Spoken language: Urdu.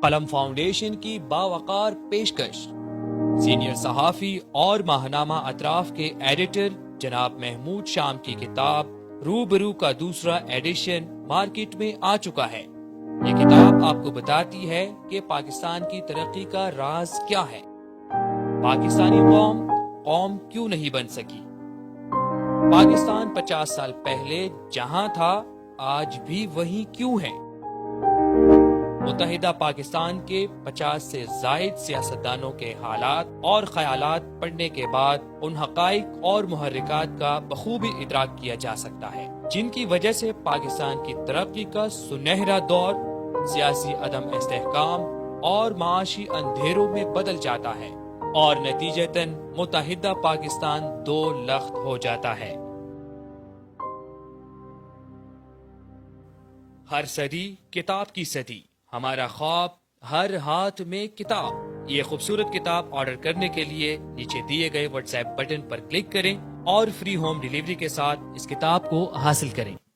قلم فاؤنڈیشن کی باوقار پیشکش سینئر صحافی اور ماہنامہ اطراف کے ایڈیٹر جناب محمود شام کی کتاب روبرو کا دوسرا ایڈیشن مارکیٹ میں آ چکا ہے۔ یہ کتاب آپ کو بتاتی ہے کہ پاکستان کی ترقی کا راز کیا ہے، پاکستانی قوم کیوں نہیں بن سکی، پاکستان 50 سال پہلے جہاں تھا آج بھی وہیں کیوں ہے۔ متحدہ پاکستان کے 50 سے زائد سیاستدانوں کے حالات اور خیالات پڑھنے کے بعد ان حقائق اور محرکات کا بخوبی ادراک کیا جا سکتا ہے جن کی وجہ سے پاکستان کی ترقی کا سنہرا دور سیاسی عدم استحکام اور معاشی اندھیروں میں بدل جاتا ہے اور نتیجتاً متحدہ پاکستان دو لخت ہو جاتا ہے۔ ہر صدی کتاب کی صدی، ہمارا خواب ہر ہاتھ میں کتاب۔ یہ خوبصورت کتاب آرڈر کرنے کے لیے نیچے دیے گئے واٹس ایپ بٹن پر کلک کریں اور فری ہوم ڈیلیوری کے ساتھ اس کتاب کو حاصل کریں۔